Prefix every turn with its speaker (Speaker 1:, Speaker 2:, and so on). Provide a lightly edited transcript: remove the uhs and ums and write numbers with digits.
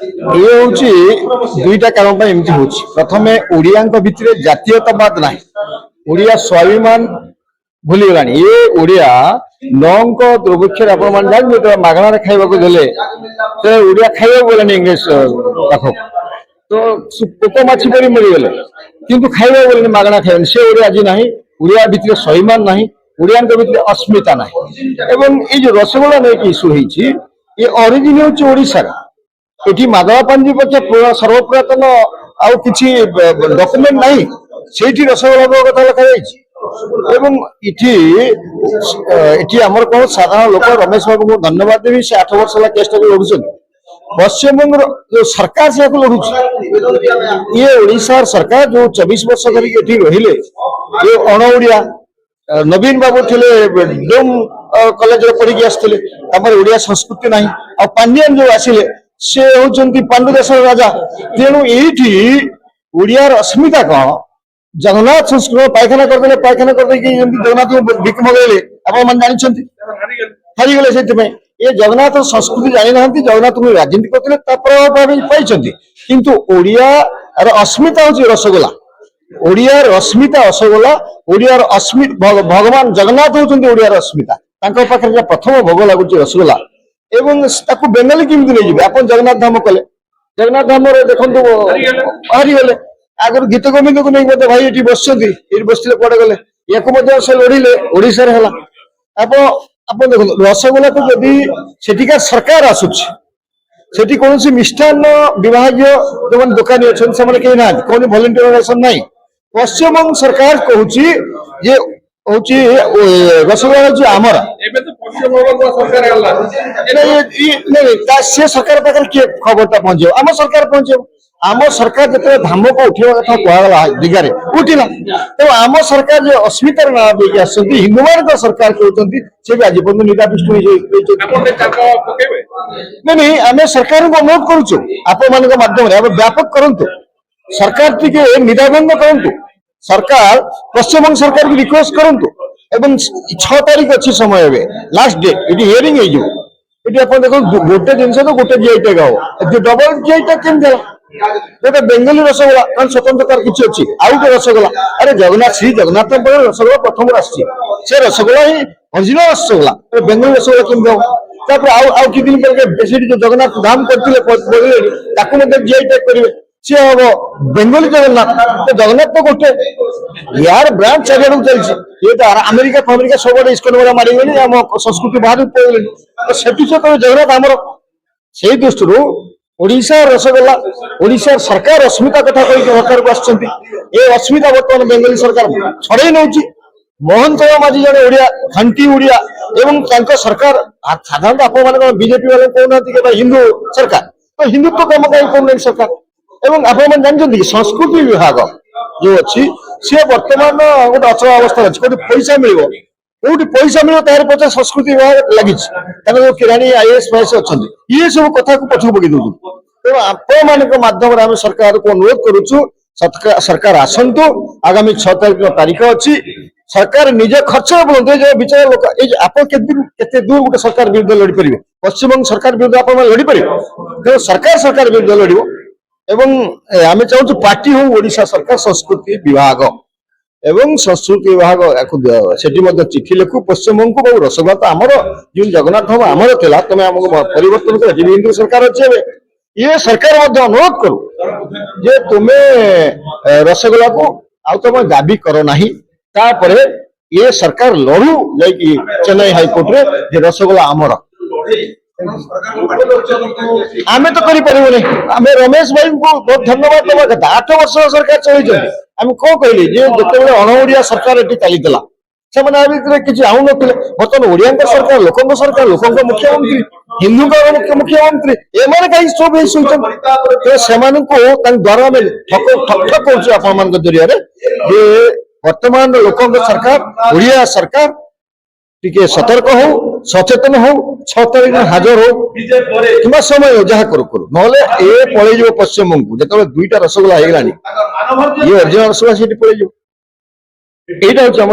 Speaker 1: ये हूँ दुईटा कारण एमती हूँ प्रथमे ओडिया भितर जातीयतावाद ना ओडिया स्वाभिमान भूलीगला ये ओडिया नौक दुर्भिक्षर आपगणार खावा देले ओडिया खावा गलानी इंग्लीश पाख तो पोक माछी परी मिलगले किंतु खावा गलानी मागणा खावा से ओडिया आज ना ओडिया भितर स्वाभिमान ना ओडिया भितर अस्मिता ना एवं ये जो रसगोला नहीं इश्यू होती ये ऑरिजिन हूँ ओडिशार ये माधव पांजी पक्ष सर्वपुरातन आउ कि डॉक्यूमेंट नहीं से रसगोला कथा लिखा आमर कौन साधारण लोक रमेश बाबू को धन्यवाद देवी से 8 वर्ष है केस लड़ुन पश्चिमबंग जो सरकार से लड़ू ये ओडिशा सरकार जो 24 वर्ष धरिक रहिले ये अण ओडिया नवीन बाबू थे डोम कॉलेज पढ़ी आसते ओडिया संस्कृति ना आ पांडियन जो आसिले से होती पांडु देश राजा तेणु ये ओडियार अस्मिता कौन जगन्नाथ संस्कृत पायखाना करदे पायखाना करदे जगन्नाथ बिक मगैले आप जानते हारीगले से ये जगन्नाथ संस्कृति जानी ना जगन्नाथ राजनीति करते पाई किंतु ओडियार अस्मिता हूँ रसगोला ओडियार अस्मिता रसगोला ओडियार भगवान जगन्नाथ होती ओडियार अस्मिता पाखे प्रथम भोग लगुच रसगोला एवं बेंगाली केमती नहीं जाए आप जगन्नाथ धाम कले जगन्नाथ धाम देखो हारीगले आगर गीत गोविंद को नहीं भाई ये बस बसते कड़े गले या से लड़िले ओडिशा आप देखो रसगोला को जदि सेठिका सरकार आसुची कौन मिष्टान विभाग जो दुकानी अच्छा से कहीं ना कौन भलेंटियर ऑर्गेनाइजेशन ना पश्चिमबंग सरकार कहूँ ये हूँ रसगोला हूँ आमर सरकार पाखे किए खबरटा पहुंचे आम सरकार पहुंचे आम सरकार जो धाम को उठा कथा कहला दिगारे उठिला तो आम सरकार जो अस्मितार ना देकी आस हिंदू मान सरकार कहते से भी आज पर्यटन निरापिष्ट नहीं आम सरकार को अनुरोध करुचु आप माध्यम व्यापक करंतु सरकार टी निराबंद करंतु सरकार पश्चिमबंग सरकार की रिक्वेस्ट करंतु एवं 6 तारीख अच्छी समय लास्ट डेट ये हियरिंग ये देखो गोटे जिन तो गोटे जीआई टैग हम डबल जीआई टैग केमती गोटे बेंगली रसगोला कारण स्वतंत्रता किसी अच्छी आउ गए रसगोला अरे जगन्नाथ श्री जगन्नाथ रसगोला प्रथम आसी रसगोला ही ओरिजिनल रसगोला बेंगली रसगोला केमती आउ कि दिन जो जगन्नाथ धाम करते जीआई टैग करेंगे सी हम बेंगली जगन्नाथ तो जगन्नाथ तो गोटे यार ब्रांच चारिड़ चलती ये तो अमेरिका फमेरिका सब इस्कन वाला मारिगले आम संस्कृति बाहर पड़े तो से जगन्नाथ आमर से दृष्टि ओडिशा रसगोला ओडिशा सरकार अस्मिता कथा कही सरकार को अस्मिता बर्तमान बेंगली सरकार छड़े नौ मोहन चरण माझी जड़े ओडिया खांटी ओडिया एवं सरकार साधारण आप बीजेपी वाले कहना हिंदू सरकार तो हिंदुत्व कम कहीं कौन सरकार एवं आप जानते संस्कृति विभाग जो अच्छी सी बर्तमान गोटे अचल अवस्था अच्छी कौट पैसा मिल कौट पैसा मिले तार पचास संस्कृति विभाग लगी किराणी आईएएस फाईएस अच्छा ये सब कथा को पछक पकई दौर तेणु आप माध्यम आम सरकार को अनुरोध करुचु सरकार आसतु आगामी 6 तारीख अच्छी सरकार निज खर्च बोलते जो विचार लोक आप केते दूर गोटे सरकार विरुद्ध लड़ी पारे पश्चिमबंग सरकार विरुद्ध आप लड़ी पारे तेणु सरकार विरुद्ध लड़ एवं आम चाहूँ पार्टी हूँ ओडिशा सरकार संस्कृति विभाग एवं संस्कृति विभाग से चिठी लिखु पश्चिमबंग को रसगोला तो आमर जो जगन्नाथ धाम आमर था तुम आमको परिवर्तन कर हिंदू सरकार अच्छे ये सरकार अनुरोध करू जे तुम्हें रसगोला को आउ तुम दाबी कर ना ये सरकार लड़ू जा चेन्नई हाईकोर्ट रे रसगोला आमर आम तो करें आम रमेश भाई को बहुत धन्यवाद दवा कथा 8 वर्ष सरकार चलते आम कौन कहली जो अण ओडिया सरकार ये चली से किसी आउ ना बर्तमान ओडिया सरकार लोक मुख्यमंत्री हिंदू मुख्यमंत्री एम कहीं सब से द्वारा ठक ठक कर जरिया वर्तमान लोक सरकार ओडिया सरकार टिके सतर्क हो सचेतन हो 6 तारीख हाजर हो कि समय हो जहाँ करू ना ये पलैज पश्चिमबंग को जो 2टा रसगोला हो गलानी ये ओरिजिनल रसगोला से पलैज यहाँ हूँ आम